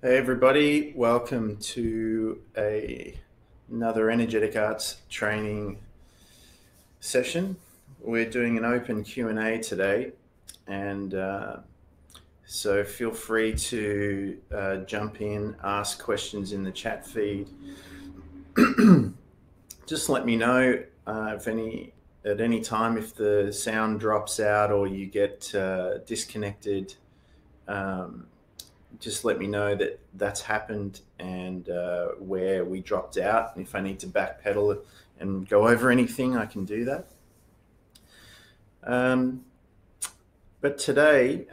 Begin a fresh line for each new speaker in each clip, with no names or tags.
Hey everybody, welcome to another energetic arts training session. We're doing an open Q&A today, and so feel free to jump in, ask questions in the chat feed. Just let me know at any time if the sound drops out or you get disconnected. Um, just let me know that that's happened and where we dropped out. And if I need to backpedal and go over anything, I can do that. Um, but today,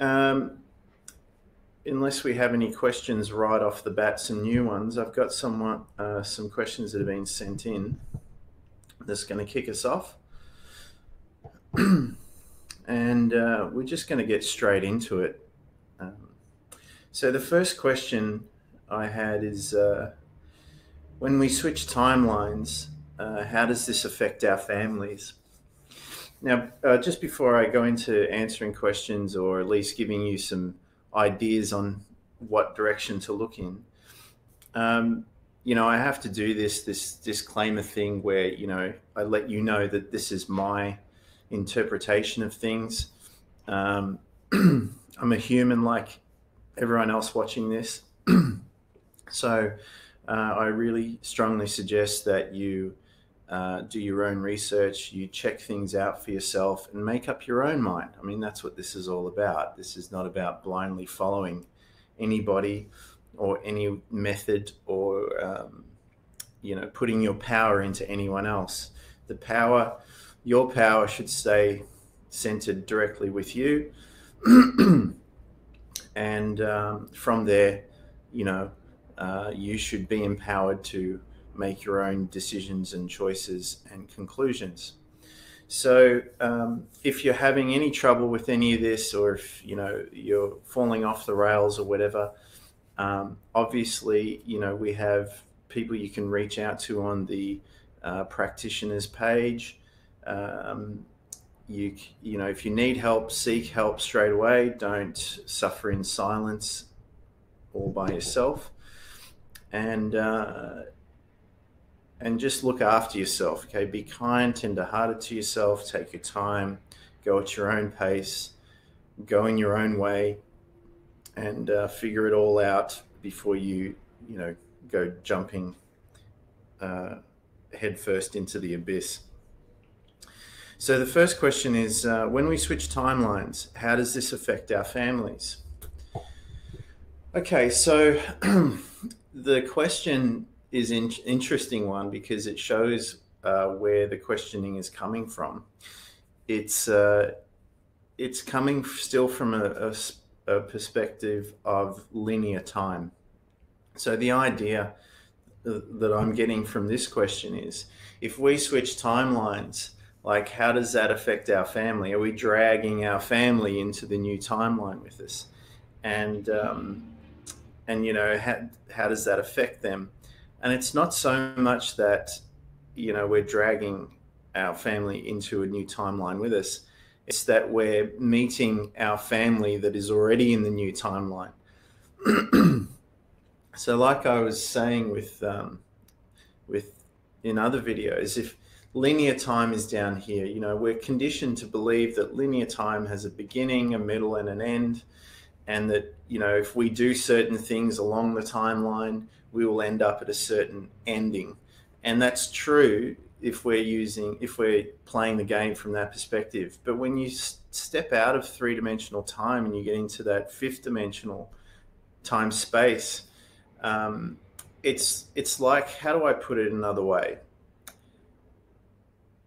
unless we have any questions right off the bat, some new ones, I've got some questions that have been sent in that's going to kick us off. And we're just going to get straight into it. So the first question I had is, when we switch timelines, how does this affect our families? Now, just before I go into answering questions or at least giving you some ideas on what direction to look in, I have to do this disclaimer thing where, I let you know that this is my interpretation of things. I'm a human like everyone else watching this. So I really strongly suggest that you do your own research, you check things out for yourself and make up your own mind. I mean, that's what this is all about. This is not about blindly following anybody or any method or, putting your power into anyone else. Your power should stay centered directly with you. And from there, you should be empowered to make your own decisions and choices and conclusions. So if you're having any trouble with any of this, or if you're falling off the rails or whatever, obviously we have people you can reach out to on the practitioners page. If you need help, seek help straight away. Don't suffer in silence all by yourself, and just look after yourself. Okay, be kind, tender-hearted to yourself. Take your time, go at your own pace, go in your own way, and figure it all out before you go jumping headfirst into the abyss. So the first question is, when we switch timelines, how does this affect our families? Okay, so the question is an interesting one because it shows where the questioning is coming from. It's coming still from a perspective of linear time. So the idea that I'm getting from this question is, if we switch timelines, like, how does that affect our family? Are we dragging our family into the new timeline with us? And how does that affect them? And it's not so much that, we're dragging our family into a new timeline with us. It's that we're meeting our family that is already in the new timeline. So like I was saying with in other videos, if linear time is down here, we're conditioned to believe that linear time has a beginning, a middle, and an end, and that, if we do certain things along the timeline, we will end up at a certain ending. And that's true if we're playing the game from that perspective. But when you step out of three-dimensional time and you get into that fifth-dimensional time space, it's like, how do I put it another way?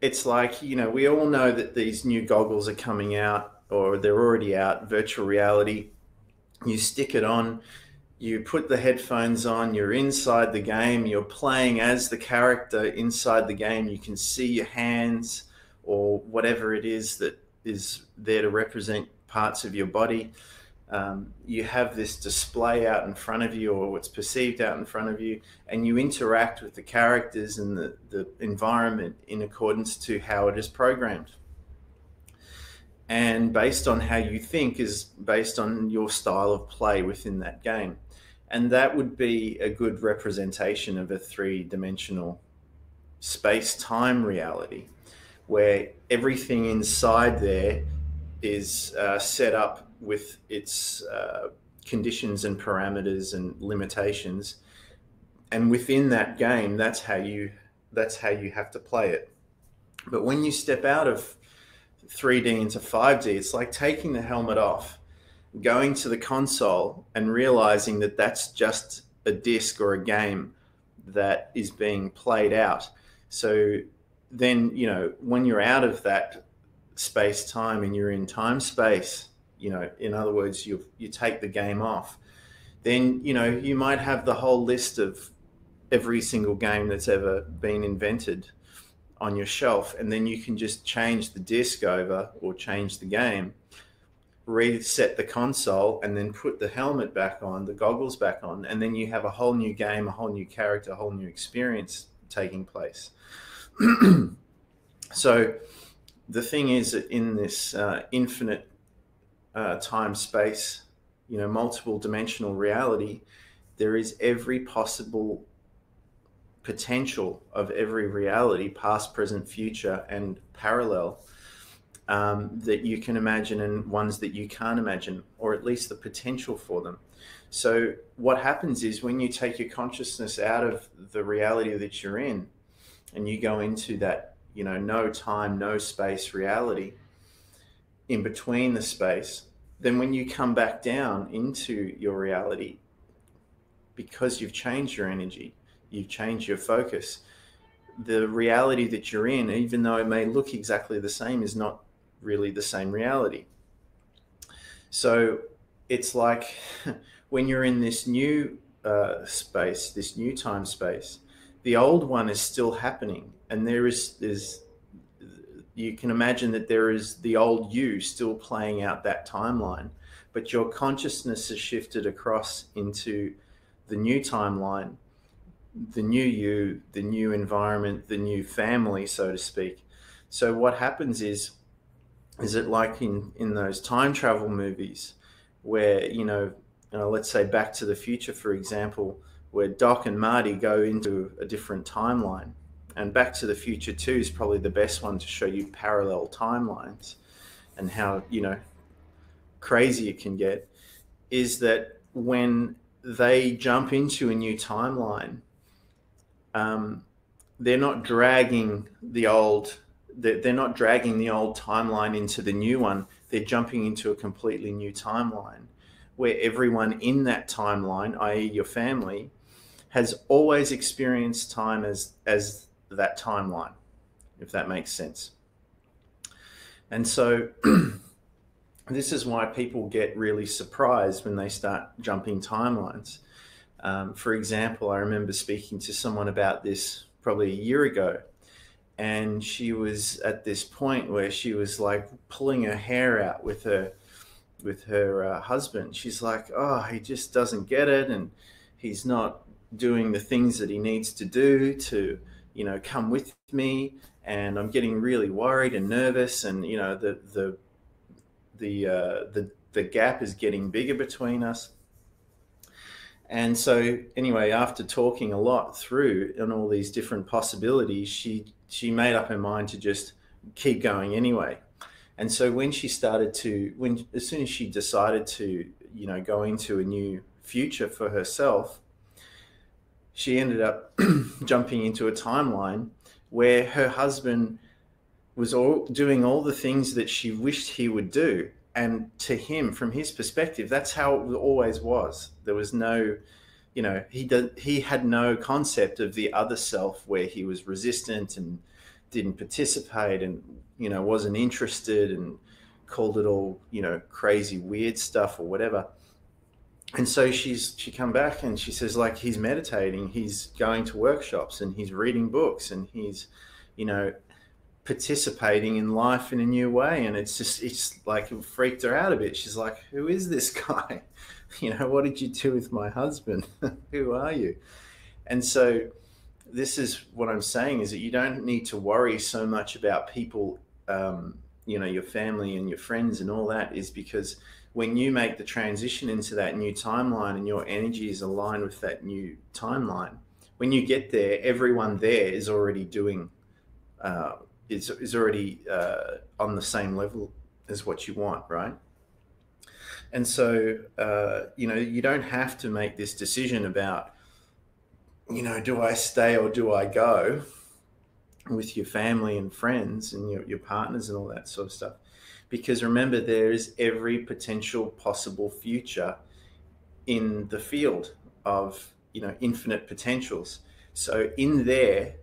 It's like, we all know that these new goggles are coming out, or they're already out, virtual reality. You stick it on, you put the headphones on, you're inside the game, you're playing as the character inside the game. You can see your hands or whatever it is that is there to represent parts of your body. You have this display out in front of you, or what's perceived out in front of you, and you interact with the characters and the environment in accordance to how it is programmed. And based on how you think is based on your style of play within that game. And that would be a good representation of a three-dimensional space-time reality, where everything inside there is set up with its conditions and parameters and limitations, and within that game, that's how you have to play it. But when you step out of 3D into 5D, it's like taking the helmet off, going to the console, and realizing that that's just a disc or a game that is being played out. So then, when you're out of that space time and you're in time space, in other words, you take the game off, then, you might have the whole list of every single game that's ever been invented on your shelf, and then you can just change the disc over or change the game, reset the console, and then put the helmet back on, the goggles back on, and then you have a whole new game, a whole new character, a whole new experience taking place. So the thing is that in this infinite time space, multiple dimensional reality, there is every possible potential of every reality, past, present, future, and parallel, that you can imagine, and ones that you can't imagine, or at least the potential for them. So what happens is, when you take your consciousness out of the reality that you're in and you go into that, no time, no space reality in between the space, then when you come back down into your reality, because you've changed your energy, you've changed your focus, the reality that you're in, even though it may look exactly the same, is not really the same reality. So it's like when you're in this new space, this new time space, the old one is still happening, and you can imagine that there is the old you still playing out that timeline, but your consciousness has shifted across into the new timeline, the new you, the new environment, the new family, so to speak. So what happens is it like in those time travel movies where, let's say Back to the Future, for example, where Doc and Marty go into a different timeline. And Back to the Future 2 is probably the best one to show you parallel timelines and how, crazy it can get, is that when they jump into a new timeline, they're not dragging the old timeline into the new one. They're jumping into a completely new timeline where everyone in that timeline, i.e. your family, has always experienced time as that timeline, if that makes sense. And so this is why people get really surprised when they start jumping timelines. For example, I remember speaking to someone about this probably a year ago, and she was at this point where she was like pulling her hair out with her husband. She's like, oh, he just doesn't get it, and he's not doing the things that he needs to do to, come with me, and I'm getting really worried and nervous, and the gap is getting bigger between us. And so anyway, after talking a lot through on all these different possibilities, she made up her mind to just keep going anyway. And so as soon as she decided to, go into a new future for herself, she ended up jumping into a timeline where her husband was doing all the things that she wished he would do. And to him, from his perspective, that's how it always was. There was no, he had no concept of the other self where he was resistant and didn't participate and, wasn't interested and called it all, crazy, weird stuff or whatever. And so she come back and she says, like, he's meditating, he's going to workshops, and he's reading books, and he's, participating in life in a new way. And it's like, it freaked her out a bit. She's like, who is this guy? What did you do with my husband? Who are you? And so this is what I'm saying, is that you don't need to worry so much about people, your family and your friends and all that, is because when you make the transition into that new timeline and your energy is aligned with that new timeline, when you get there, everyone there is already doing, is already on the same level as what you want, right? And so, you don't have to make this decision about, do I stay or do I go with your family and friends and your partners and all that sort of stuff. Because remember, there is every potential possible future in the field of, infinite potentials. So in there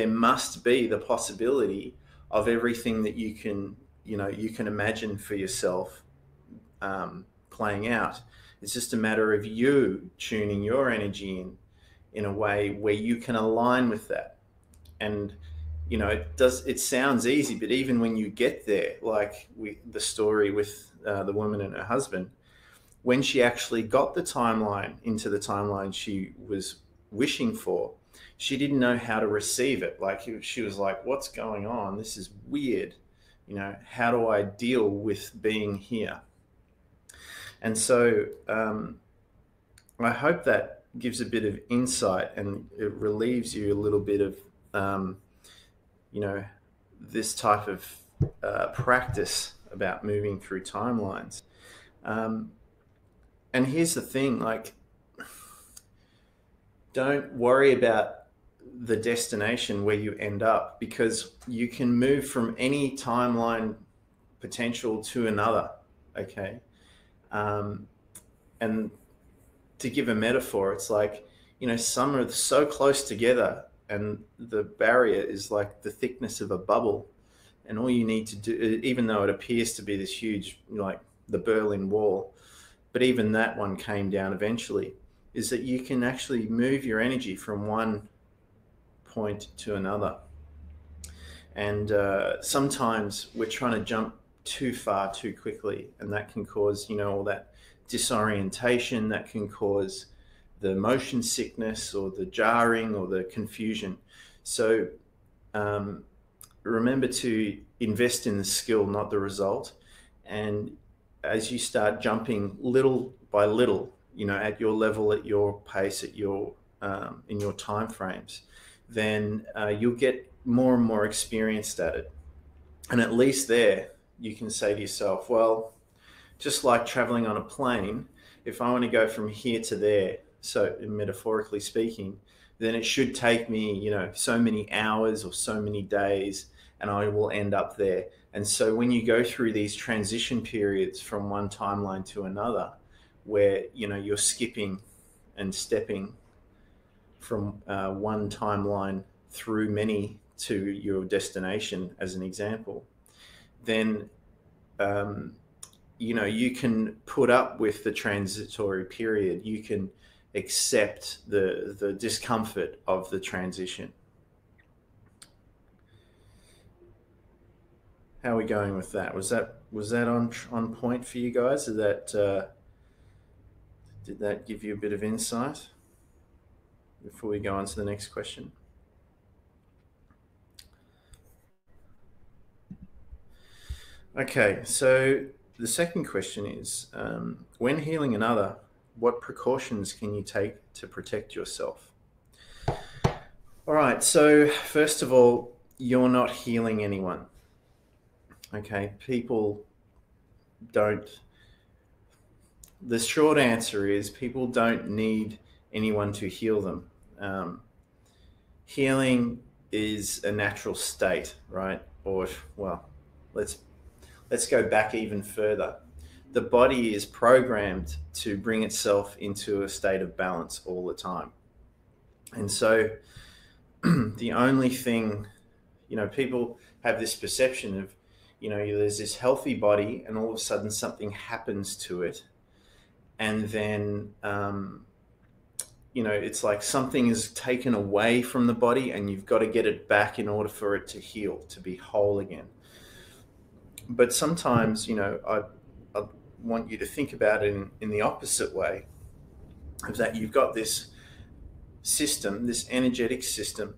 must be the possibility of everything that you can imagine for yourself playing out. It's just a matter of you tuning your energy in a way where you can align with that. And it sounds easy, but even when you get there, like the story with the woman and her husband, when she actually got the timeline into the timeline she was wishing for, she didn't know how to receive it. Like she was like, what's going on? This is weird. How do I deal with being here? And so I hope that gives a bit of insight and it relieves you a little bit of, this type of practice about moving through timelines. And here's the thing, like, don't worry about the destination where you end up, because you can move from any timeline potential to another, okay? And to give a metaphor, it's like, some are so close together and the barrier is like the thickness of a bubble. And all you need to do, even though it appears to be this huge, like the Berlin Wall, but even that one came down eventually, is that you can actually move your energy from one point to another. And sometimes we're trying to jump too far too quickly, and that can cause, all that disorientation, that can cause the motion sickness or the jarring or the confusion. So remember to invest in the skill, not the result. And as you start jumping little by little, at your level, at your pace, at your in your time frames, then you'll get more and more experienced at it. And at least there, you can say to yourself, well, just like traveling on a plane, if I want to go from here to there, so metaphorically speaking, then it should take me, so many hours or so many days, and I will end up there. And so when you go through these transition periods from one timeline to another, where, you're skipping and stepping from one timeline through many to your destination, as an example, then, you can put up with the transitory period. You can accept the discomfort of the transition. How are we going with that? Was that on point for you guys? Did that give you a bit of insight before we go on to the next question? Okay, so the second question is, when healing another, what precautions can you take to protect yourself? All right, so first of all, you're not healing anyone. Okay, people don't. The short answer is people don't need anyone to heal them. Healing is a natural state, right? Or, well, let's go back even further. The body is programmed to bring itself into a state of balance all the time. And so the only thing, people have this perception of, there's this healthy body and all of a sudden something happens to it. And then, it's like something is taken away from the body and you've got to get it back in order for it to heal, to be whole again. But sometimes, I want you to think about it in the opposite way, of that you've got this system, this energetic system,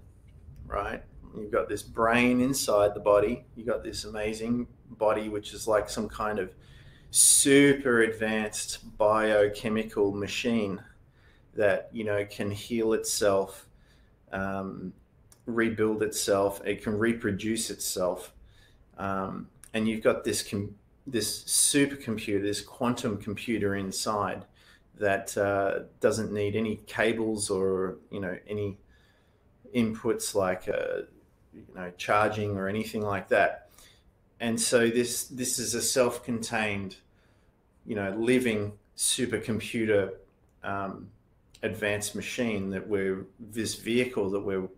right? You've got this brain inside the body. You've got this amazing body, which is like some kind of super advanced biochemical machine that, you know, can heal itself, rebuild itself, it can reproduce itself. And you've got this supercomputer, this quantum computer inside that doesn't need any cables or, you know, any inputs like you know, charging or anything like that. And so this is a self-contained, you know, living supercomputer, advanced machine that this vehicle that we're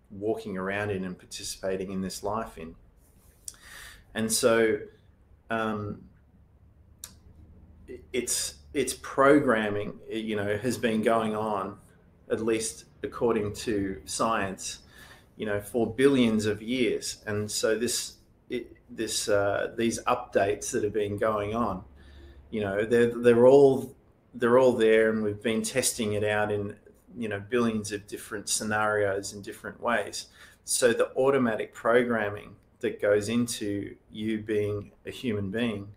walking around in and participating in this life in. And so its programming, you know, has been going on, at least according to science, you know, for billions of years. And so these updates that have been going on, you know, they're all there, and we've been testing it out in, you know, billions of different scenarios in different ways. So the automatic programming that goes into you being a human being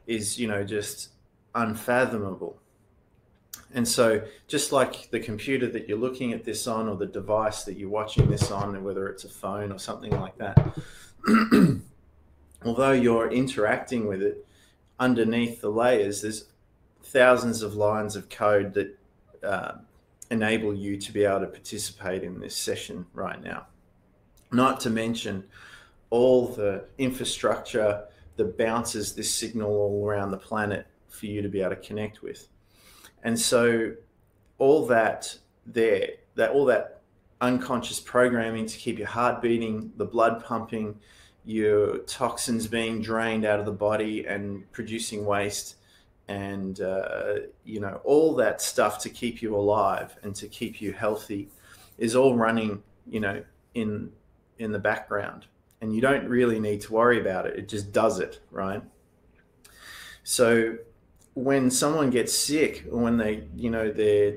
is, you know, just unfathomable. And so just like the computer that you're looking at this on, or the device that you're watching this on, whether it's a phone or something like that, although you're interacting with it, underneath the layers, there's thousands of lines of code that enable you to be able to participate in this session right now. Not to mention all the infrastructure that bounces this signal all around the planet for you to be able to connect with. And so all that unconscious programming to keep your heart beating, the blood pumping, your toxins being drained out of the body and producing waste, and you know, all that stuff to keep you alive and to keep you healthy is all running, you know, in the background, and you don't really need to worry about it. It just does it, right? So when someone gets sick, or when they, you know, they're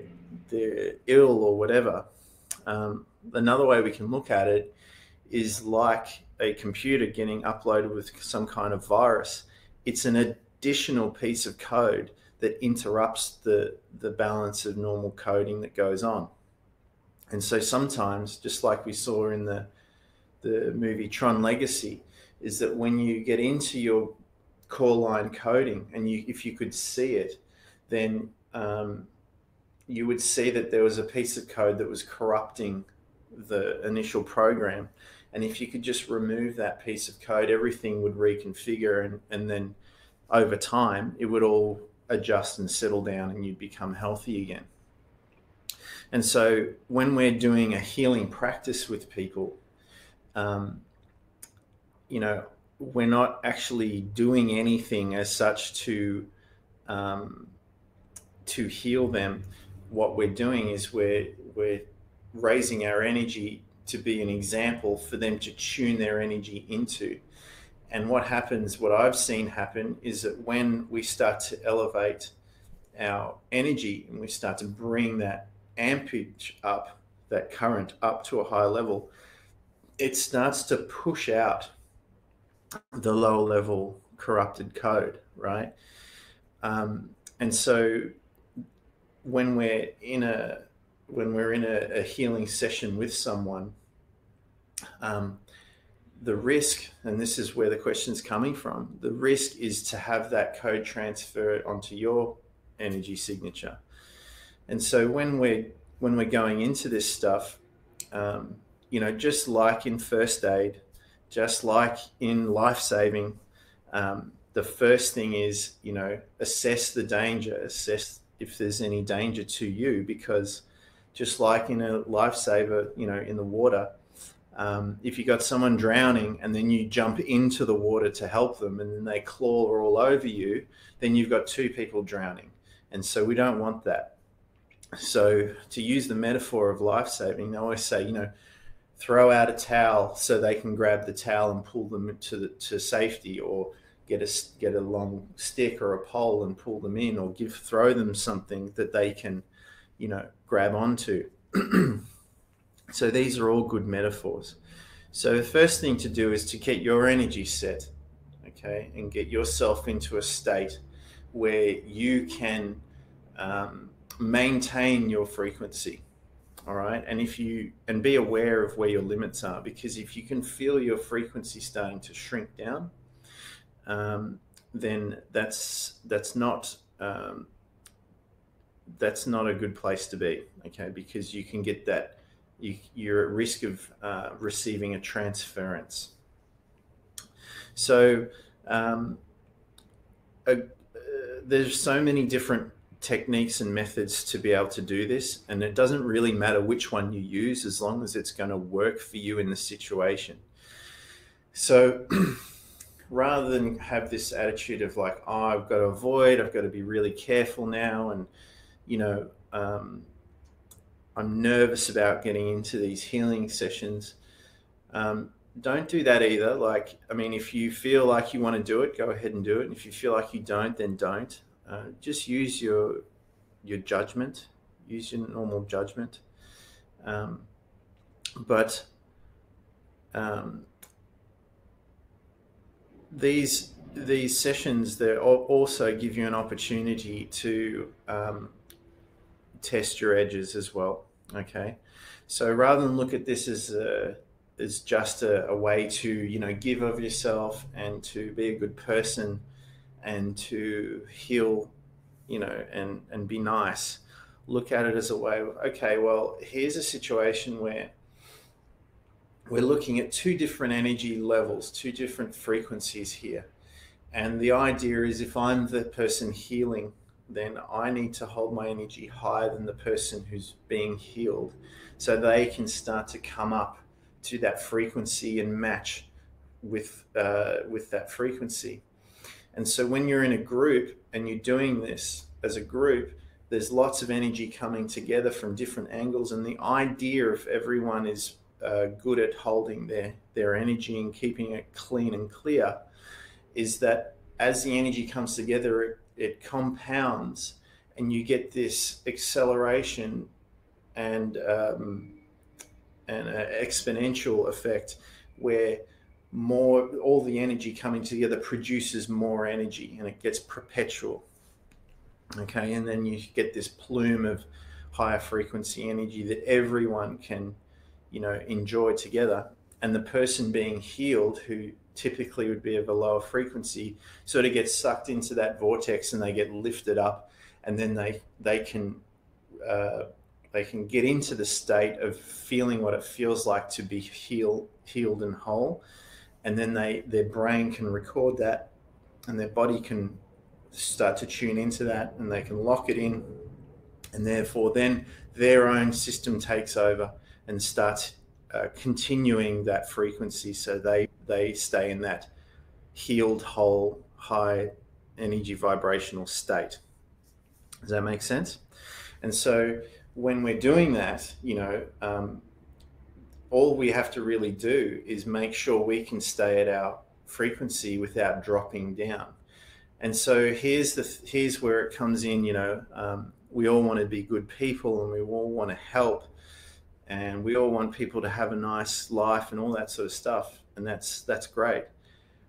ill or whatever, another way we can look at it is like a computer getting uploaded with some kind of virus. It's an additional piece of code that interrupts the balance of normal coding that goes on. And so sometimes, just like we saw in the movie Tron Legacy, is that when you get into your core line coding, and if you could see it, then you would see that there was a piece of code that was corrupting the initial program. And if you could just remove that piece of code, everything would reconfigure, and then over time it would all adjust and settle down, and you'd become healthy again. And so when we're doing a healing practice with people, you know, we're not actually doing anything as such to heal them. What we're doing is we're raising our energy to be an example for them to tune their energy into. And what happens, what I've seen happen, is that when we start to elevate our energy and we start to bring that ampage up, that current up to a higher level, it starts to push out the lower level corrupted code, right? And so when we're in a healing session with someone, the risk, and this is where the question's coming from, the risk is to have that code transfer onto your energy signature. And so when we're going into this stuff, you know, just like in first aid, just like in life-saving, the first thing is, you know, assess the danger, assess if there's any danger to you, because just like in a lifesaver, you know, in the water, if you got someone drowning and then you jump into the water to help them and then they claw all over you, then you've got two people drowning. And so we don't want that. So to use the metaphor of life-saving, they always say, you know, throw out a towel so they can grab the towel and pull them to safety, or get a long stick or a pole and pull them in, or throw them something that they can, you know, grab onto. So these are all good metaphors. So the first thing to do is to get your energy set, okay, and get yourself into a state where you can maintain your frequency. All right. And be aware of where your limits are, because if you can feel your frequency starting to shrink down, then that's not a good place to be. Okay. Because you can get that, you're at risk of receiving a transference. So there's so many different techniques and methods to be able to do this, and it doesn't really matter which one you use as long as it's going to work for you in the situation. So rather than have this attitude of like, oh, I've got to avoid, I've got to be really careful now, and I'm nervous about getting into these healing sessions, don't do that either. Like, I mean, if you feel like you want to do it, go ahead and do it. And if you feel like you don't, then don't. Just use your judgment, use your normal judgment. But these sessions, they also give you an opportunity to test your edges as well. Okay, so rather than look at this as just a way to give of yourself and to be a good person and to heal, and be nice, look at it as a way of, okay, well, here's a situation where we're looking at two different energy levels, two different frequencies here. And the idea is, if I'm the person healing, then I need to hold my energy higher than the person who's being healed, so they can start to come up to that frequency and match with that frequency. And so when you're in a group and you're doing this as a group, there's lots of energy coming together from different angles, and the idea, if everyone is good at holding their energy and keeping it clean and clear, is that as the energy comes together, it compounds, and you get this acceleration and an exponential effect where all the energy coming together produces more energy, and it gets perpetual. Okay, and then you get this plume of higher frequency energy that everyone can enjoy together. And the person being healed, who typically would be of a lower frequency, sort of gets sucked into that vortex, and they get lifted up, and then they can get into the state of feeling what it feels like to be healed and whole. And then their brain can record that, and their body can start to tune into that, and they can lock it in, and therefore then their own system takes over and starts continuing that frequency, so they stay in that healed, whole, high energy vibrational state. Does that make sense? And so when we're doing that, all we have to really do is make sure we can stay at our frequency without dropping down. And so here's where it comes in. We all want to be good people, and we all want to help, and we all want people to have a nice life and all that sort of stuff, and that's great.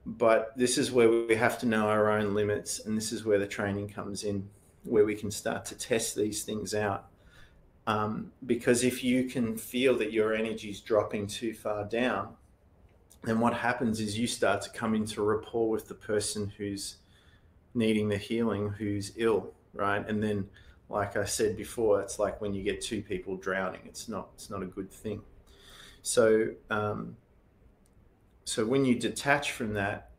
But this is where we have to know our own limits, and this is where the training comes in, where we can start to test these things out. Because if you can feel that your energy is dropping too far down, then what happens is you start to come into rapport with the person who's needing the healing, who's ill, right? And then, like I said before, it's like when you get two people drowning, it's not a good thing. So when you detach from that,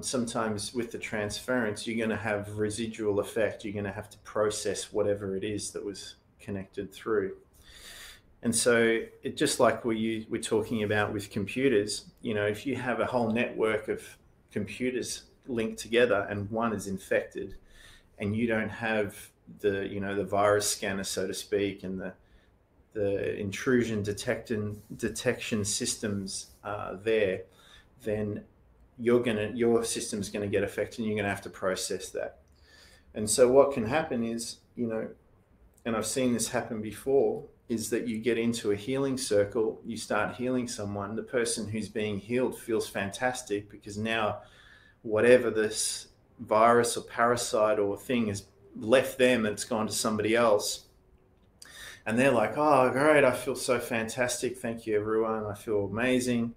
sometimes with the transference, you're going to have residual effect. You're going to have to process whatever it is that was connected through. And so it just like we're talking about with computers, if you have a whole network of computers linked together and one is infected, and you don't have the virus scanner, so to speak, and the intrusion detection systems there, then your system's going to get affected, and you're going to have to process that. And so what can happen is, and I've seen this happen before, is that you get into a healing circle, you start healing someone, the person who's being healed feels fantastic, because now whatever this virus or parasite or thing has left them and it's gone to somebody else, and they're like, oh great, I feel so fantastic, thank you everyone, I feel amazing.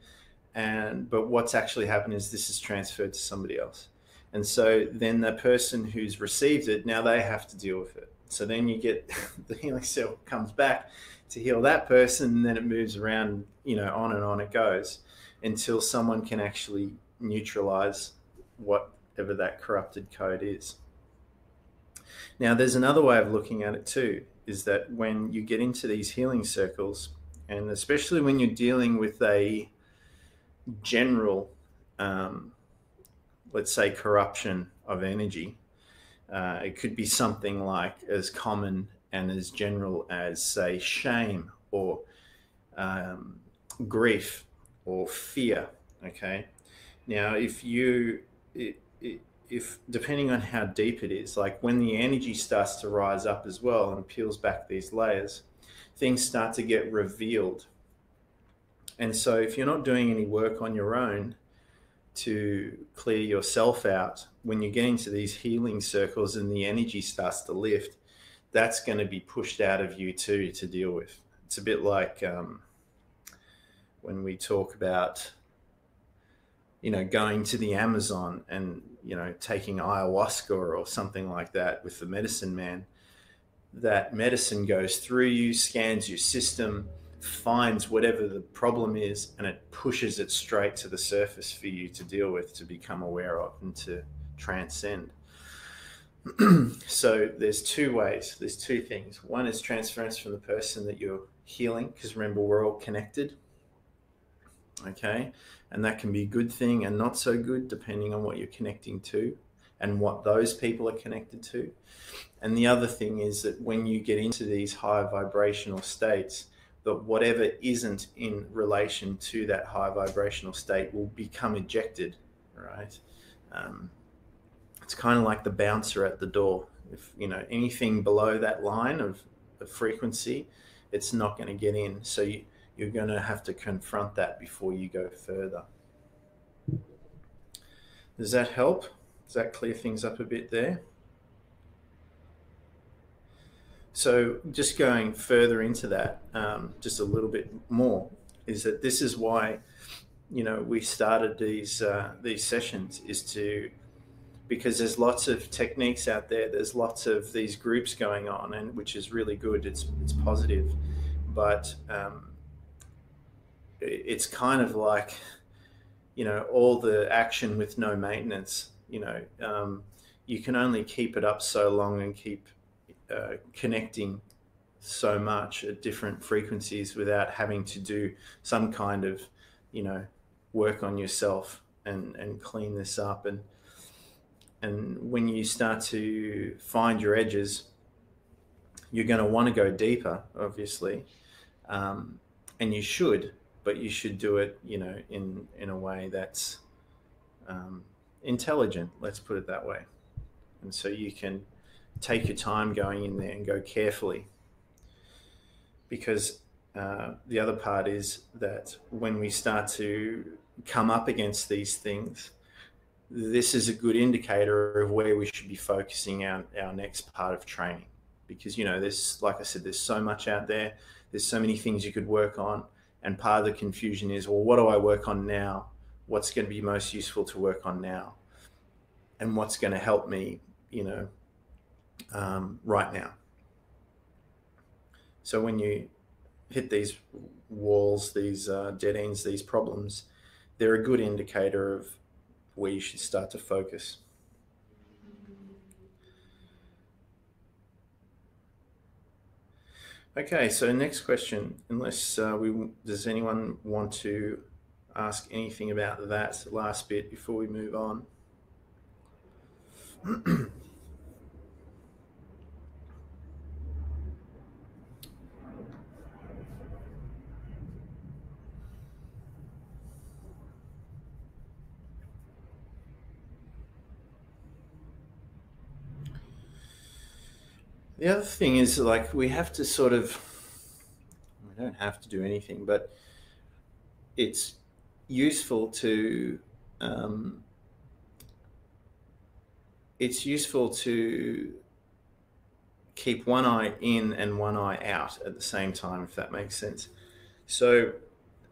But what's actually happened is this is transferred to somebody else, and so then the person who's received it, now they have to deal with it. So then you get the healing cell comes back to heal that person, and then it moves around, on and on it goes until someone can actually neutralize whatever that corrupted code is. Now, there's another way of looking at it too, is that when you get into these healing circles, and especially when you're dealing with a general, let's say, corruption of energy, it could be something like as common and as general as, say, shame or grief or fear. Okay. Now, if depending on how deep it is, like when the energy starts to rise up as well and peels back these layers, things start to get revealed. And so if you're not doing any work on your own to clear yourself out, when you get into these healing circles and the energy starts to lift, that's going to be pushed out of you too to deal with. It's a bit like when we talk about, going to the Amazon and, taking ayahuasca or something like that with the medicine man. That medicine goes through you, scans your system, finds whatever the problem is, and it pushes it straight to the surface for you to deal with, to become aware of, and to transcend. So there's two ways, there's two things. One is transference from the person that you're healing, because remember, we're all connected. Okay, and that can be a good thing and not so good depending on what you're connecting to and what those people are connected to. And the other thing is that when you get into these high vibrational states, that whatever isn't in relation to that high vibrational state will become ejected, right? It's kind of like the bouncer at the door. If anything below that line of frequency, it's not going to get in. So you're going to have to confront that before you go further. Does that help? Does that clear things up a bit there? So just going further into that, just a little bit more, is that this is why, we started these sessions, because there's lots of techniques out there. There's lots of these groups going on, and which is really good. It's positive, but it's kind of like, all the action with no maintenance. You can only keep it up so long and keep connecting so much at different frequencies without having to do some kind of, work on yourself and clean this up. And when you start to find your edges, you're going to want to go deeper, obviously, and you should, but you should do it, in a way that's intelligent. Let's put it that way. And so you can take your time going in there and go carefully, because the other part is that when we start to come up against these things, this is a good indicator of where we should be focusing our next part of training. Because, there's, like I said, there's so much out there. There's so many things you could work on. And part of the confusion is, well, what do I work on now? What's going to be most useful to work on now? And what's going to help me, right now? So when you hit these walls, these dead ends, these problems, they're a good indicator of where you should start to focus. Okay, so next question, unless does anyone want to ask anything about that last bit before we move on? The other thing is, like, we have to sort of, we don't have to do anything, but it's useful to it's useful to keep one eye in and one eye out at the same time, if that makes sense. So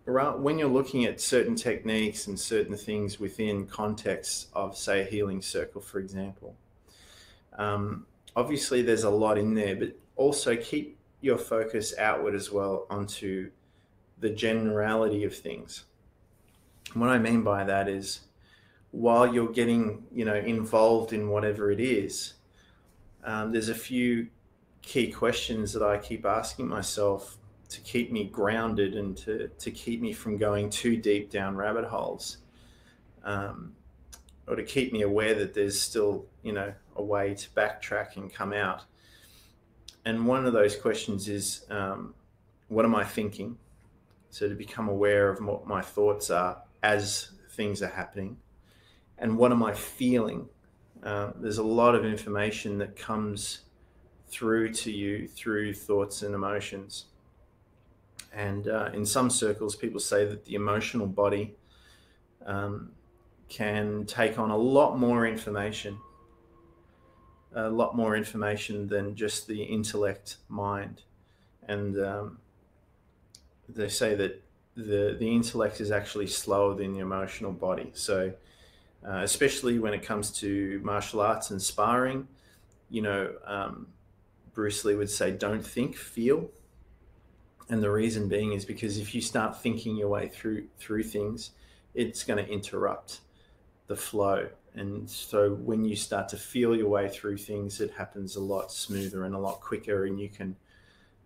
when you're looking at certain techniques and certain things within contexts of, say, a healing circle, for example, obviously there's a lot in there, but also keep your focus outward as well onto the generality of things. And what I mean by that is, while you're getting, involved in whatever it is, there's a few key questions that I keep asking myself to keep me grounded and to keep me from going too deep down rabbit holes, or to keep me aware that there's still, a way to backtrack and come out. And one of those questions is, what am I thinking? So to become aware of what my thoughts are as things are happening. And what am I feeling? There's a lot of information that comes through to you through thoughts and emotions. And in some circles, people say that the emotional body can take on a lot more information than just the intellect mind. And they say that the intellect is actually slower than the emotional body. So especially when it comes to martial arts and sparring, Bruce Lee would say, don't think, feel. And the reason being is because if you start thinking your way through things, it's going to interrupt the flow. And so when you start to feel your way through things, it happens a lot smoother and a lot quicker, and you can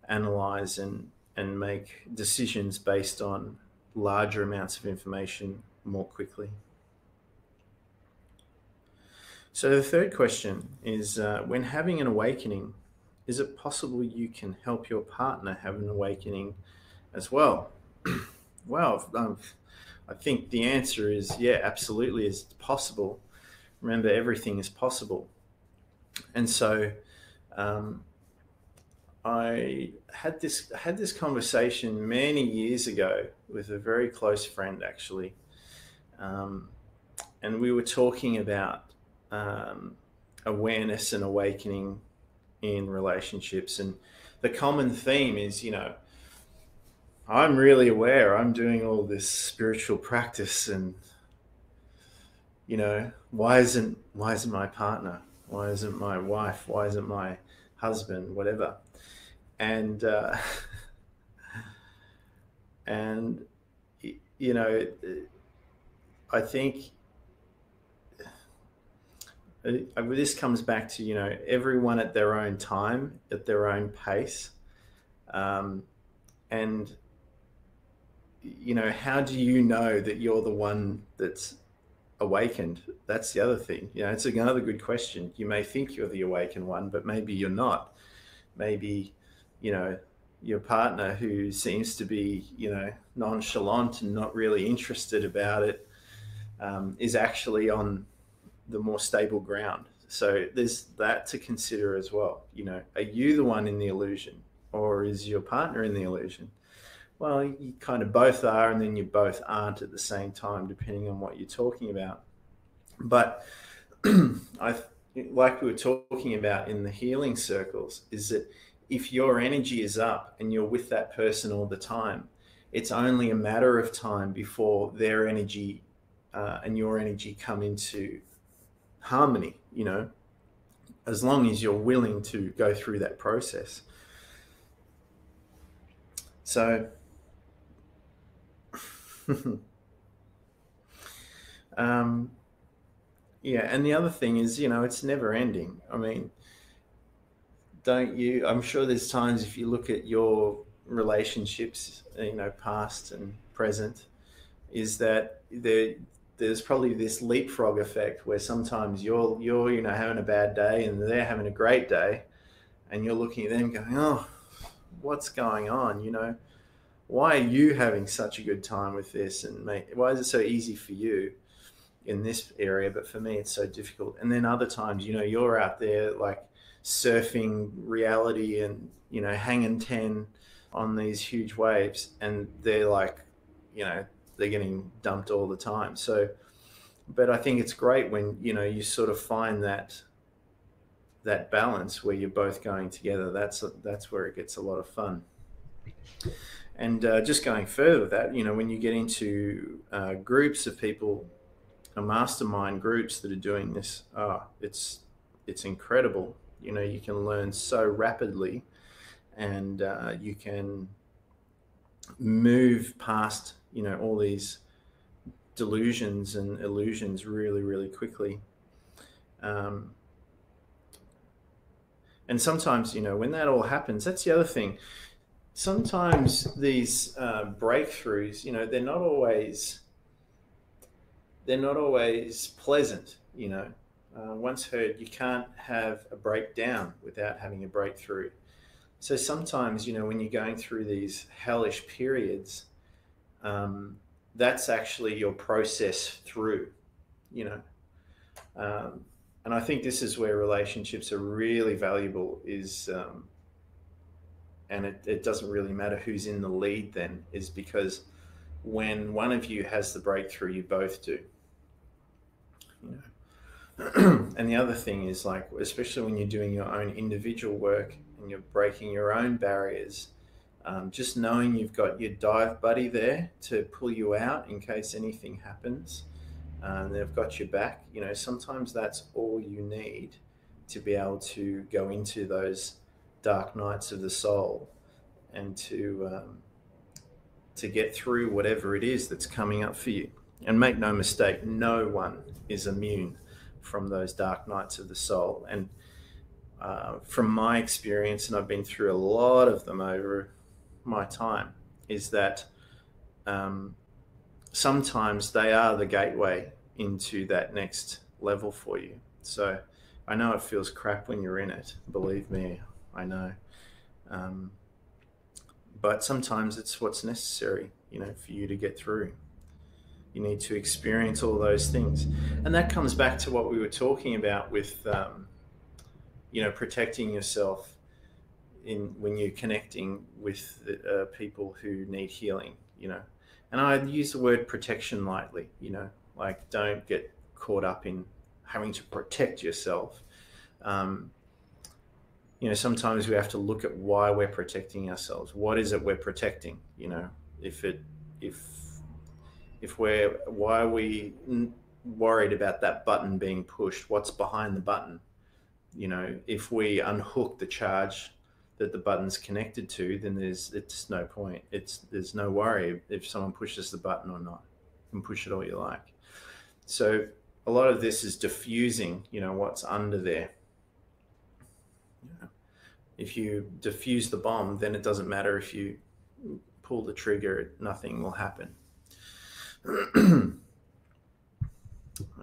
analyze and make decisions based on larger amounts of information more quickly. So the third question is, when having an awakening, is it possible you can help your partner have an awakening as well? Well, I think the answer is, yeah, absolutely, it's possible. Remember, everything is possible. And so I had this conversation many years ago with a very close friend, actually. And we were talking about awareness and awakening in relationships. And the common theme is, I'm really aware, I'm doing all this spiritual practice, and, why isn't my partner? Why isn't my wife? Why isn't my husband? Whatever. And, and, I think this comes back to, everyone at their own time, at their own pace. And, how do you know that you're the one that's awakened? That's the other thing. It's another good question. You may think you're the awakened one, but maybe you're not. Maybe, your partner, who seems to be, nonchalant and not really interested about it, is actually on the more stable ground. So there's that to consider as well. Are you the one in the illusion, or is your partner in the illusion? Well, you kind of both are, and then you both aren't at the same time, depending on what you're talking about. But like we were talking about in the healing circles, is that if your energy is up and you're with that person all the time, it's only a matter of time before their energy and your energy come into harmony, as long as you're willing to go through that process. So yeah, and the other thing is, it's never ending. I mean, I'm sure there's times, if you look at your relationships, past and present, is that there's probably this leapfrog effect where sometimes you're having a bad day and they're having a great day, and you're looking at them going, oh, what's going on? Why are you having such a good time with this? And why is it so easy for you in this area, but for me it's so difficult? And then other times, you're out there like surfing reality and, hanging 10 on these huge waves, and they're like, they're getting dumped all the time. So, but I think it's great when, you sort of find that that balance where you're both going together, that's where it gets a lot of fun. And just going further with that, when you get into groups of people, mastermind groups that are doing this, it's incredible. You can learn so rapidly, and you can move past all these delusions and illusions really, really quickly. And sometimes, when that all happens, that's the other thing. Sometimes these breakthroughs, they're not always pleasant. Once heard, you can't have a breakdown without having a breakthrough. So sometimes, when you're going through these hellish periods, that's actually your process through. And I think this is where relationships are really valuable. And it doesn't really matter who's in the lead then, is because when one of you has the breakthrough, you both do. And the other thing is, like, especially when you're doing your own individual work and you're breaking your own barriers, just knowing you've got your dive buddy there to pull you out in case anything happens, and they've got your back. Sometimes that's all you need to be able to go into those dark nights of the soul, and to get through whatever it is that's coming up for you. And make no mistake, no one is immune from those dark nights of the soul. And from my experience, and I've been through a lot of them over my time, is that sometimes they are the gateway into that next level for you. So I know it feels crap when you're in it. Believe me, I know. But sometimes it's what's necessary, for you to get through. You need to experience all those things. And that comes back to what we were talking about with, protecting yourself when you're connecting with people who need healing, And I use the word protection lightly, like, don't get caught up in having to protect yourself. Sometimes we have to look at why we're protecting ourselves. What is it we're protecting? Why are we worried about that button being pushed? What's behind the button? If we unhook the charge that the button's connected to, then it's no point. There's no worry if someone pushes the button or not. You can push it all you like. So a lot of this is diffusing, what's under there. If you diffuse the bomb, then it doesn't matter if you pull the trigger, nothing will happen.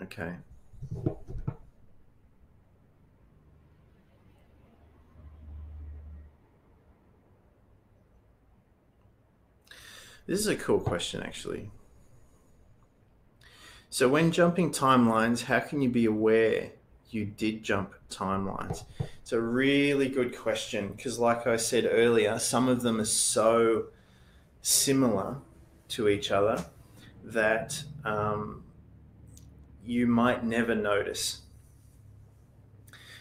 Okay. This is a cool question, actually. So when jumping timelines, how can you be aware you did jump timelines? It's a really good question, because like I said earlier, some of them are so similar to each other that you might never notice.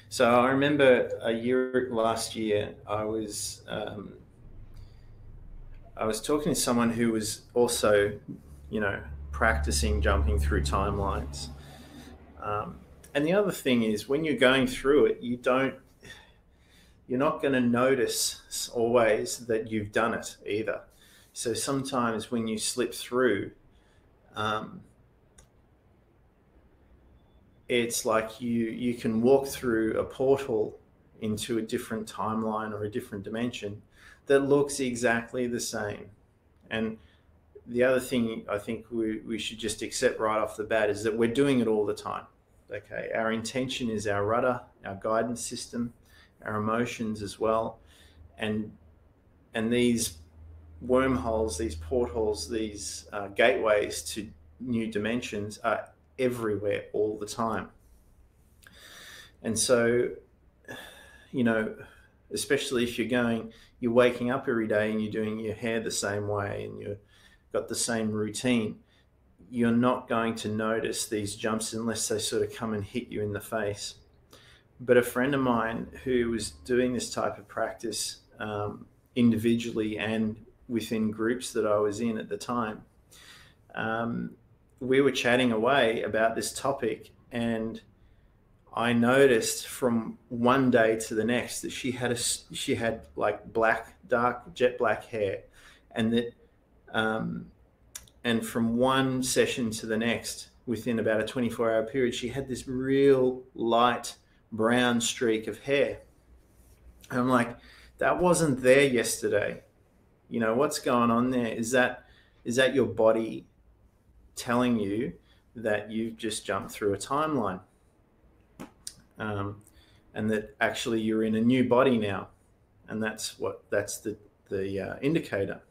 So I remember last year, I was talking to someone who was also, practicing jumping through timelines. And the other thing is, when you're going through it, you're not going to notice always that you've done it either. So sometimes when you slip through, it's like you can walk through a portal into a different timeline or a different dimension that looks exactly the same. And the other thing I think we should just accept right off the bat is that we're doing it all the time. Okay, our intention is our rudder, our guidance system, our emotions as well, and these wormholes, these portals, these gateways to new dimensions are everywhere all the time. And so, especially if you're waking up every day and you're doing your hair the same way and you've got the same routine, you're not going to notice these jumps unless they sort of come and hit you in the face. But a friend of mine who was doing this type of practice individually and within groups that I was in at the time, we were chatting away about this topic, and I noticed from one day to the next that she had like dark jet black hair, and that and from one session to the next, within about a 24-hour period, she had this real light brown streak of hair. And I'm like, that wasn't there yesterday. You know, what's going on there? Is that your body telling you that you've just jumped through a timeline, and that actually you're in a new body now, and that's the indicator.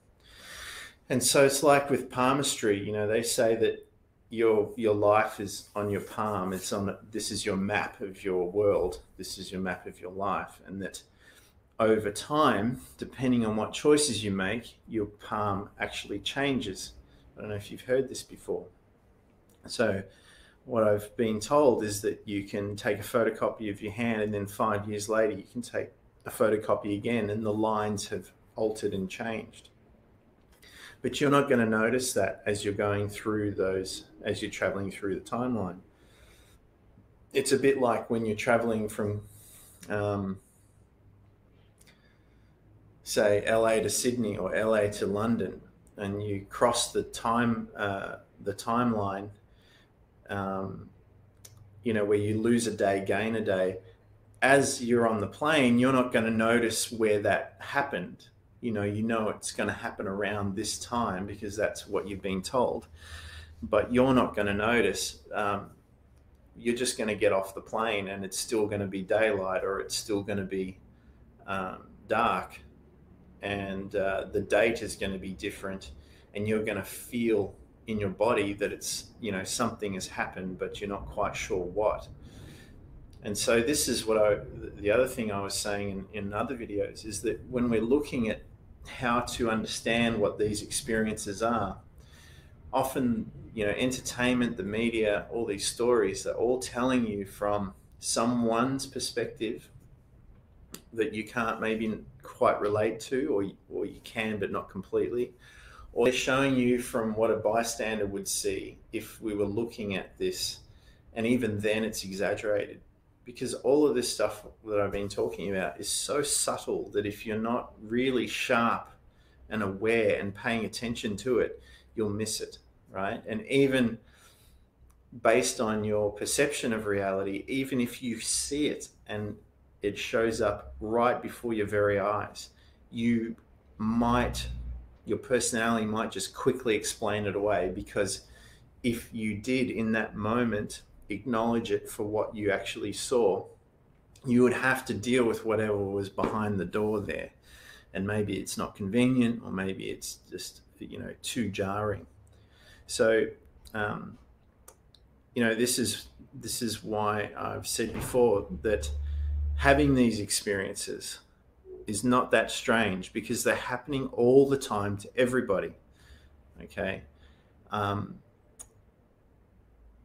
And so it's like with palmistry. You know, they say that your life is on your palm. It's on. This is your map of your world. This is your map of your life, and that over time, depending on what choices you make, your palm actually changes. I don't know if you've heard this before. So what I've been told is that you can take a photocopy of your hand, and then 5 years later you can take a photocopy again, and the lines have altered and changed. But you're not going to notice that as you're going through as you're traveling through the timeline. It's a bit like when you're traveling from say LA to Sydney or LA to London, and you cross the timeline, you know, where you lose a day, gain a day. As you're on the plane, you're not going to notice where that happened. You know it's going to happen around this time because that's what you've been told. But you're not going to notice. You're just going to get off the plane, and it's still going to be daylight, or it's still going to be dark, and the date is going to be different, and you're going to feel in your body that it's, you know, something has happened, but you're not quite sure what. And so this is the other thing I was saying in other videos, is that when we're looking at how to understand what these experiences are, often, you know, entertainment, the media, all these stories, they're all telling you from someone's perspective that you can't maybe quite relate to, or you can but not completely, or they're showing you from what a bystander would see if we were looking at this, and even then it's exaggerated, because all of this stuff that I've been talking about is so subtle that if you're not really sharp and aware and paying attention to it, you'll miss it, right? And even based on your perception of reality, even if you see it and it shows up right before your very eyes, your personality might just quickly explain it away, because if you did in that moment acknowledge it for what you actually saw, you would have to deal with whatever was behind the door there. And maybe it's not convenient, or maybe it's just, you know, too jarring. So, you know, this is why I've said before that having these experiences is not that strange, because they're happening all the time to everybody. Okay.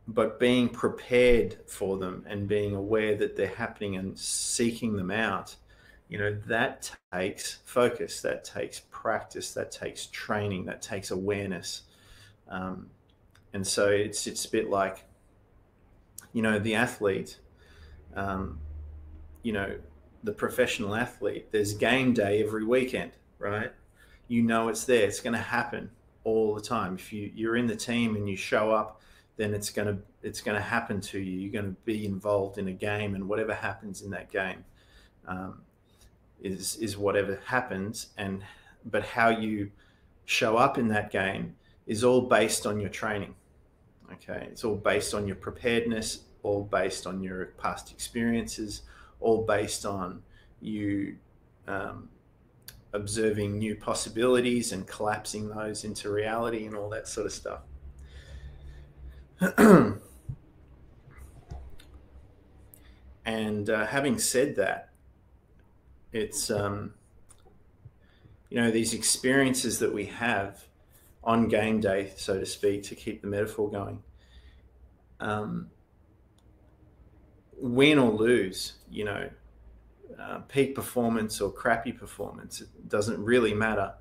But being prepared for them and being aware that they're happening and seeking them out, you know, that takes focus, that takes practice, that takes training, that takes awareness. And so it's a bit like, you know, the athlete, you know, the professional athlete, there's game day every weekend, right? You know it's there. It's going to happen all the time. If you're in the team and you show up, then it's going to happen to you. You're going to be involved in a game, and whatever happens in that game is whatever happens. But how you show up in that game is all based on your training. Okay, it's all based on your preparedness, all based on your past experiences, all based on you observing new possibilities and collapsing those into reality and all that sort of stuff. And having said that, it's you know, these experiences that we have on game day, so to speak, to keep the metaphor going, win or lose, peak performance or crappy performance, it doesn't really matter.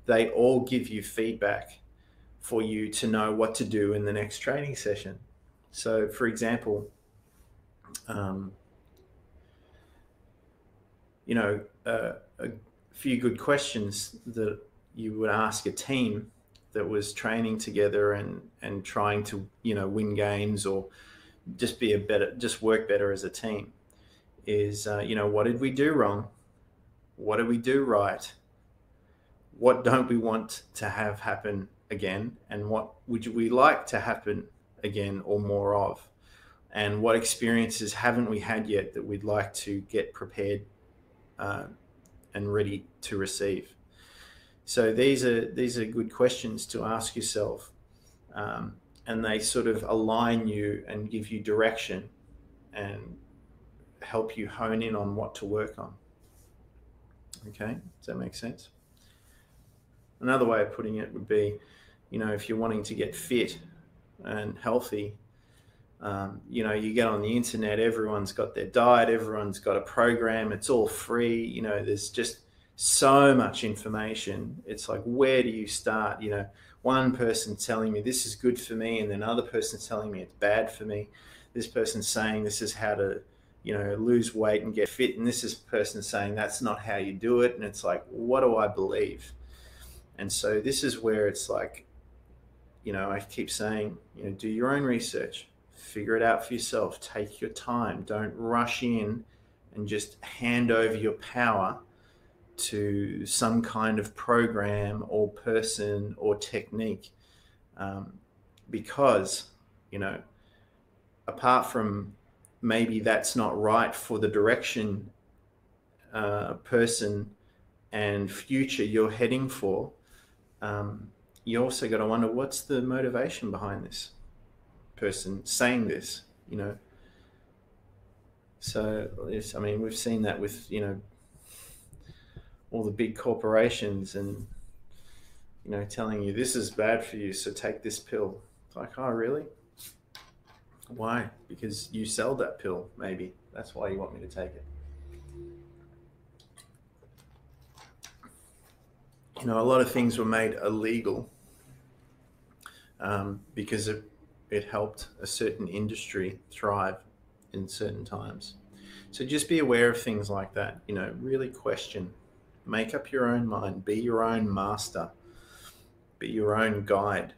They all give you feedback for you to know what to do in the next training session. So, for example, um, a few good questions that you would ask a team that was training together and trying to win games or just work better as a team is what did we do wrong, what did we do right, what don't we want to have happen again, and what would we like to happen again or more of, and what experiences haven't we had yet that we'd like to get prepared and ready to receive. So these are good questions to ask yourself, and they sort of align you and give you direction and help you hone in on what to work on. Okay, does that make sense? Another way of putting it would be, if you're wanting to get fit and healthy, you get on the internet, everyone's got their diet, everyone's got a program, it's all free, there's just so much information. It's like, where do you start? One person telling me this is good for me, and then another person telling me it's bad for me. This person saying this is how to, lose weight and get fit, and this is person saying that's not how you do it. And it's like, what do I believe? And so this is where it's like, I keep saying, do your own research, figure it out for yourself, take your time, don't rush in and just hand over your power to some kind of program or person or technique, because apart from maybe that's not right for the direction, person and future you're heading for, you also got to wonder, what's the motivation behind this person saying this. So we've seen that with all the big corporations, and telling you this is bad for you, so take this pill. It's like, oh really? Why? Because you sell that pill, maybe that's why you want me to take it. A lot of things were made illegal because it helped a certain industry thrive in certain times. So just be aware of things like that. Really question, make up your own mind, be your own master, be your own guide.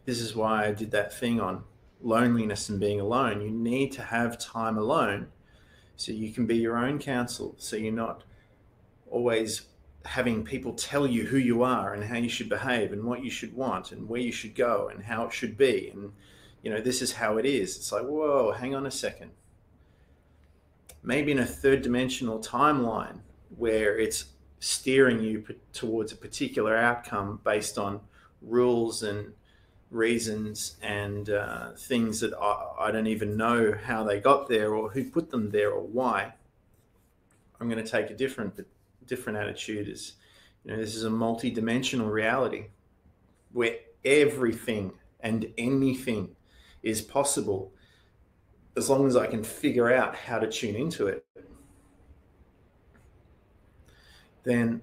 This is why I did that thing on loneliness and being alone. You need to have time alone so you can be your own counsel, so you're not always having people tell you who you are and how you should behave and what you should want and where you should go and how it should be. And, this is how it is. It's like, whoa, hang on a second. Maybe in a third dimensional timeline where it's steering you towards a particular outcome based on rules and reasons and things that I don't even know how they got there or who put them there or why. I'm going to take a different attitude. Is this is a multi-dimensional reality where everything and anything is possible as long as I can figure out how to tune into it. Then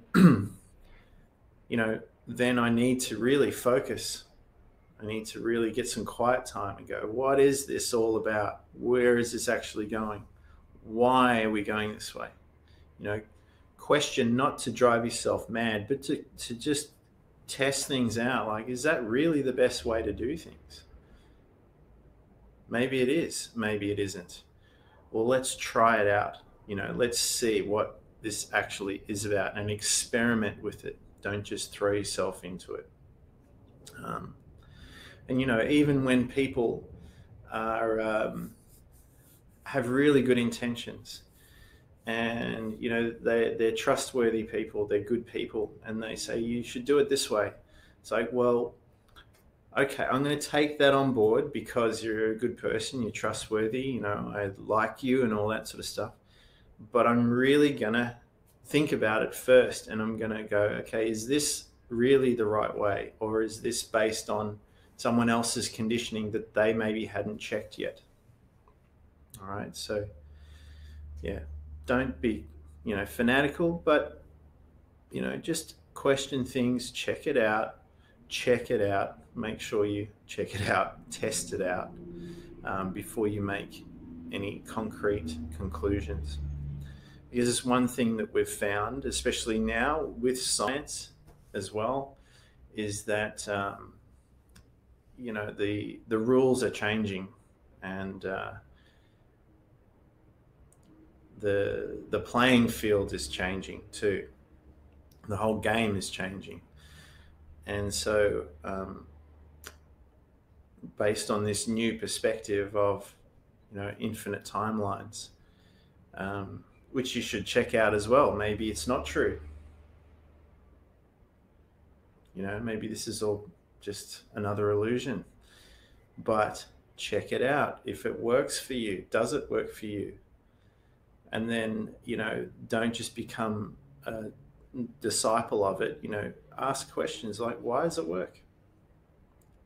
then I need to really focus. I need to really get some quiet time and go, what is this all about? Where is this actually going? Why are we going this way? Question, not to drive yourself mad, but to just test things out. Like, is that really the best way to do things? Maybe it is, maybe it isn't. Well, let's try it out. Let's see what this actually is about and experiment with it. Don't just throw yourself into it. And even when people are have really good intentions, and they're trustworthy people, they're good people, and they say you should do it this way. It's like, well, okay, I'm going to take that on board because you're a good person, you're trustworthy, I like you and all that sort of stuff. But I'm really going to think about it first, and I'm going to go, okay, is this really the right way, or is this based on someone else's conditioning that they maybe hadn't checked yet. All right, so yeah, don't be, fanatical, but, just question things, check it out, make sure you check it out, test it out before you make any concrete conclusions. Because it's one thing that we've found, especially now with science as well, is that the rules are changing, and the playing field is changing too. The whole game is changing, and so based on this new perspective of infinite timelines, which you should check out as well. Maybe it's not true. Maybe this is all just another illusion. But check it out. If it works for you, does it work for you? And then, don't just become a disciple of it. Ask questions like, why does it work?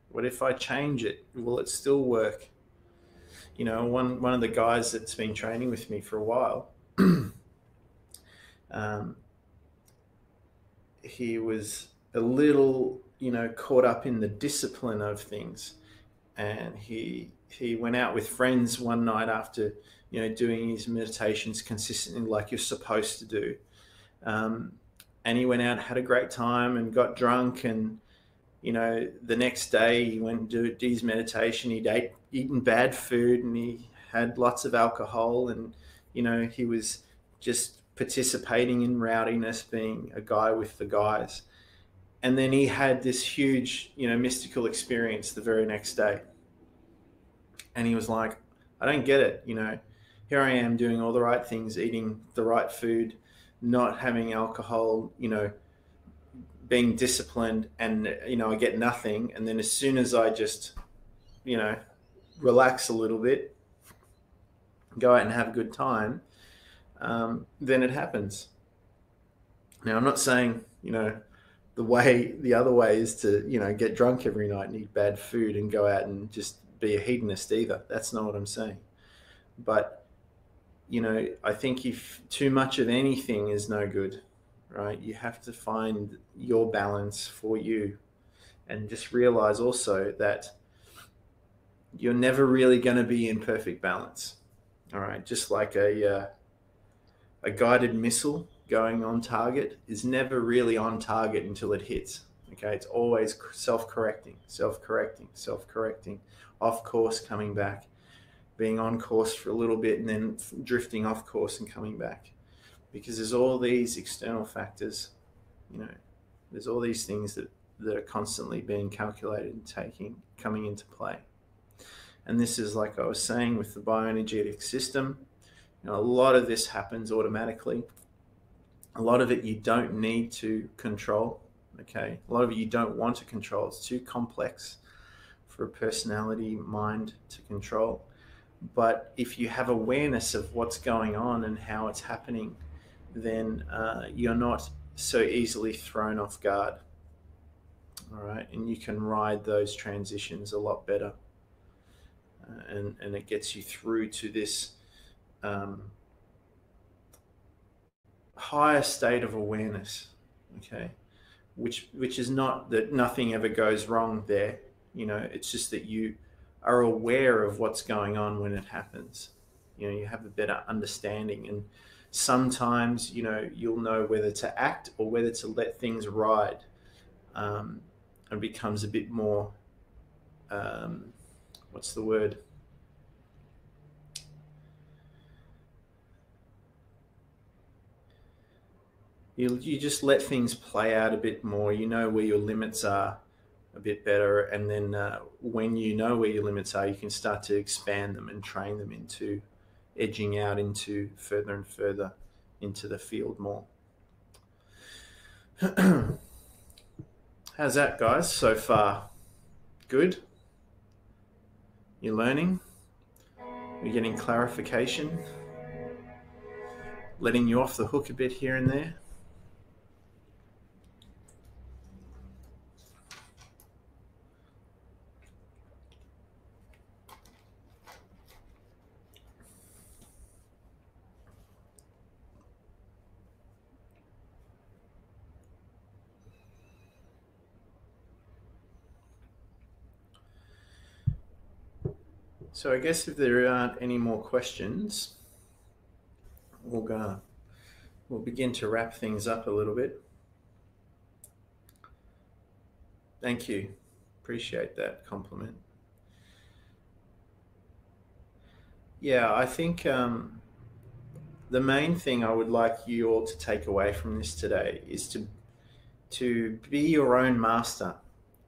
What if I change it? Will it still work? One of the guys that's been training with me for a while, he was a little, caught up in the discipline of things. And he went out with friends one night after, doing his meditations consistently like you're supposed to do. And he went out, had a great time and got drunk. And, the next day he went and did his meditation. He'd eaten bad food and he had lots of alcohol. And, he was just participating in rowdiness, being a guy with the guys. And then he had this huge, mystical experience the very next day. And he was like, I don't get it. Here I am doing all the right things, eating the right food, not having alcohol, being disciplined, and, I get nothing. And then as soon as I just, relax a little bit, go out and have a good time, then it happens. Now, I'm not saying, the other way is to, get drunk every night and eat bad food and go out and just be a hedonist either. That's not what I'm saying. But, I think if too much of anything is no good, right? You have to find your balance for you, and just realize also that you're never really going to be in perfect balance. All right. Just like a guided missile going on target is never really on target until it hits. Okay, it's always self-correcting, off course, coming back, being on course for a little bit and then drifting off course and coming back, because there's all these external factors. There's all these things that are constantly being calculated and coming into play. And this is, like I was saying, with the bioenergetic system, a lot of this happens automatically. A lot of it you don't need to control, okay? A lot of it you don't want to control. It's too complex for a personality mind to control. But if you have awareness of what's going on and how it's happening, then you're not so easily thrown off guard, all right? And you can ride those transitions a lot better. And it gets you through to this higher state of awareness, okay, which is not that nothing ever goes wrong there. It's just that you are aware of what's going on when it happens. You have a better understanding, and sometimes you'll know whether to act or whether to let things ride, and becomes a bit more what's the word? You just let things play out a bit more. Where your limits are a bit better. And then when you know where your limits are, you can start to expand them and train them into edging out into further and further into the field more. How's that, guys, so far? Good? You're learning? You're getting clarification? Letting you off the hook a bit here and there? So I guess if there aren't any more questions, we'll begin to wrap things up a little bit. Thank you. Appreciate that compliment. Yeah, I think the main thing I would like you all to take away from this today is to be your own master,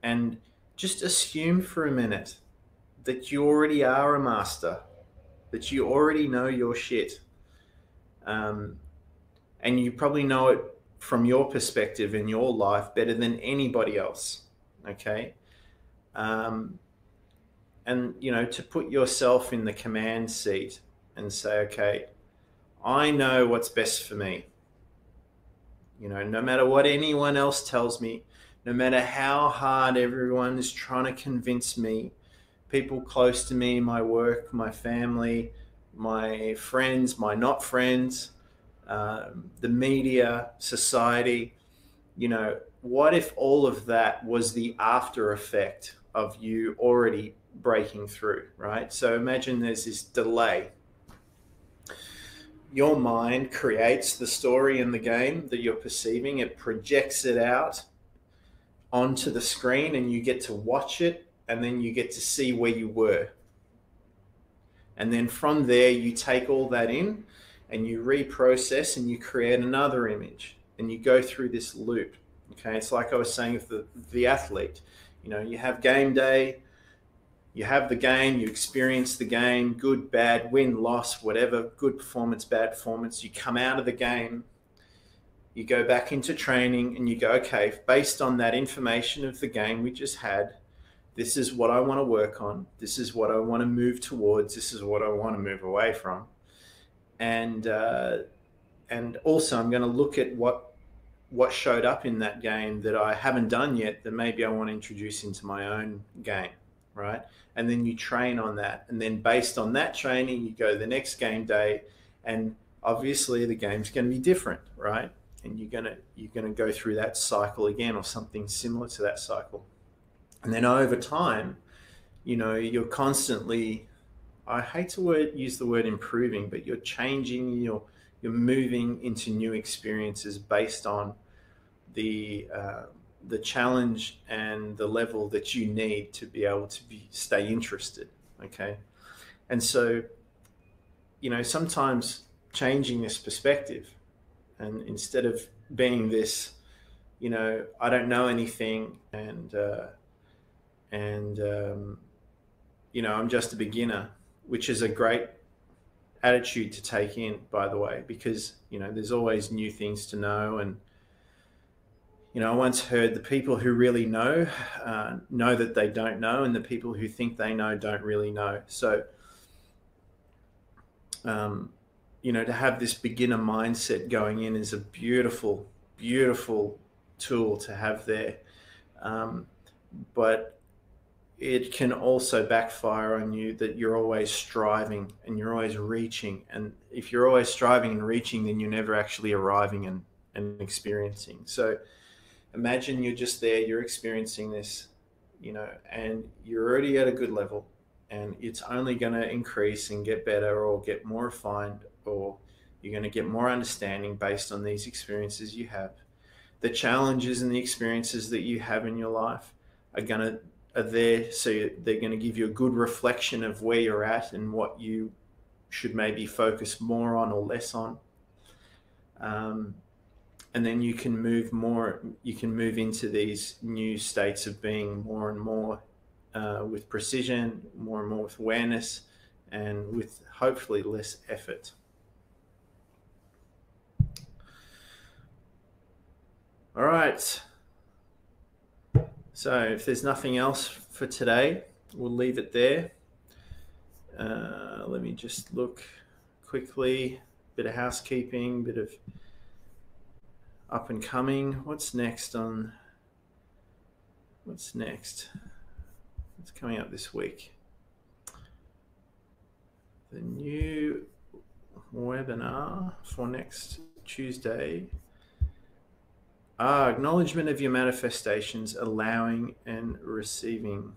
and just assume for a minute that you already are a master, that you already know your shit. Um, and you probably know it from your perspective in your life better than anybody else. Okay. Um, and, to put yourself in the command seat and say, okay, I know what's best for me. No matter what anyone else tells me, no matter how hard everyone is trying to convince me, people close to me, my work, my family, my friends, my not friends, the media, society, what if all of that was the after effect of you already breaking through, right? So imagine there's this delay. Your mind creates the story in the game that you're perceiving, it projects it out onto the screen, and you get to watch it, and then you get to see where you were. And then from there, you take all that in and you reprocess and you create another image, and you go through this loop. Okay, it's like I was saying with the athlete. You have game day, you have the game, you experience the game, good, bad, win, loss, whatever, good performance, bad performance. You come out of the game, you go back into training, and you go, okay, based on that information of the game we just had, this is what I want to work on. This is what I want to move towards. This is what I want to move away from. And also I'm going to look at what showed up in that game that I haven't done yet that maybe I want to introduce into my own game, right? And then you train on that. And then based on that training, you go the next game day, and obviously the game's going to be different, right? And you're going to go through that cycle again, or something similar to that cycle. And then over time, you're constantly, I hate to use the word improving, but you're changing, you're moving into new experiences based on the challenge and the level that you need to be able to stay interested. Okay. And so, sometimes changing this perspective, and instead of being this, I don't know anything, and I'm just a beginner, which is a great attitude to take in, by the way, because, there's always new things to know. And, I once heard the people who really know that they don't know, and the people who think they know don't really know. So, to have this beginner mindset going in is a beautiful, beautiful tool to have there. But it can also backfire on you that you're always striving and you're always reaching. And if you're always striving and reaching, then you're never actually arriving and experiencing. So imagine you're just there, you're experiencing this, and you're already at a good level, and it's only going to increase and get better or get more refined, or you're going to get more understanding based on these experiences you have. The challenges and the experiences that you have in your life are there, so they're going to give you a good reflection of where you're at and what you should maybe focus more on or less on. And then you can move into these new states of being more and more with precision, more and more with awareness, and with hopefully less effort. All right. So if there's nothing else for today, we'll leave it there. Let me just look quickly. Bit of housekeeping, bit of up and coming. What's next? What's coming up this week? The new webinar for next Tuesday. Acknowledgement of your manifestations, allowing and receiving.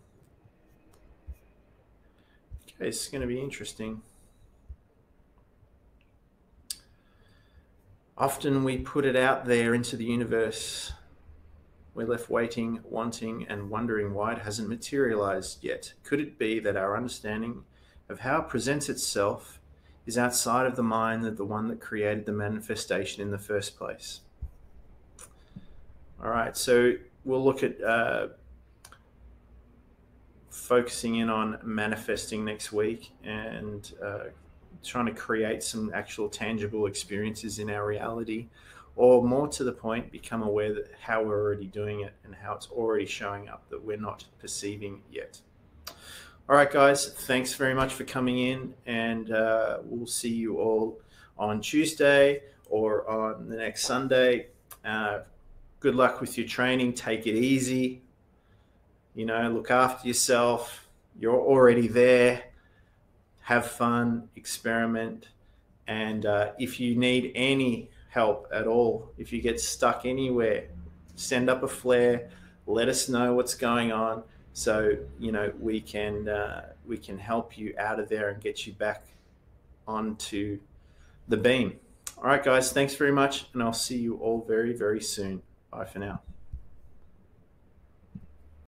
Okay, it's going to be interesting. Often we put it out there into the universe. We're left waiting, wanting, and wondering why it hasn't materialized yet. Could it be that our understanding of how it presents itself is outside of the mind of the one that created the manifestation in the first place? All right, so we'll look at focusing in on manifesting next week and trying to create some actual tangible experiences in our reality, or more to the point, become aware that how we're already doing it and how it's already showing up that we're not perceiving yet. All right, guys, thanks very much for coming in, and we'll see you all on Tuesday or on the next Sunday. Good luck with your training. Take it easy. Look after yourself. You're already there. Have fun, experiment. And if you need any help at all, if you get stuck anywhere, send up a flare. Let us know what's going on, so we can help you out of there and get you back onto the beam. All right, guys, thanks very much, and I'll see you all very, very soon. Bye for now.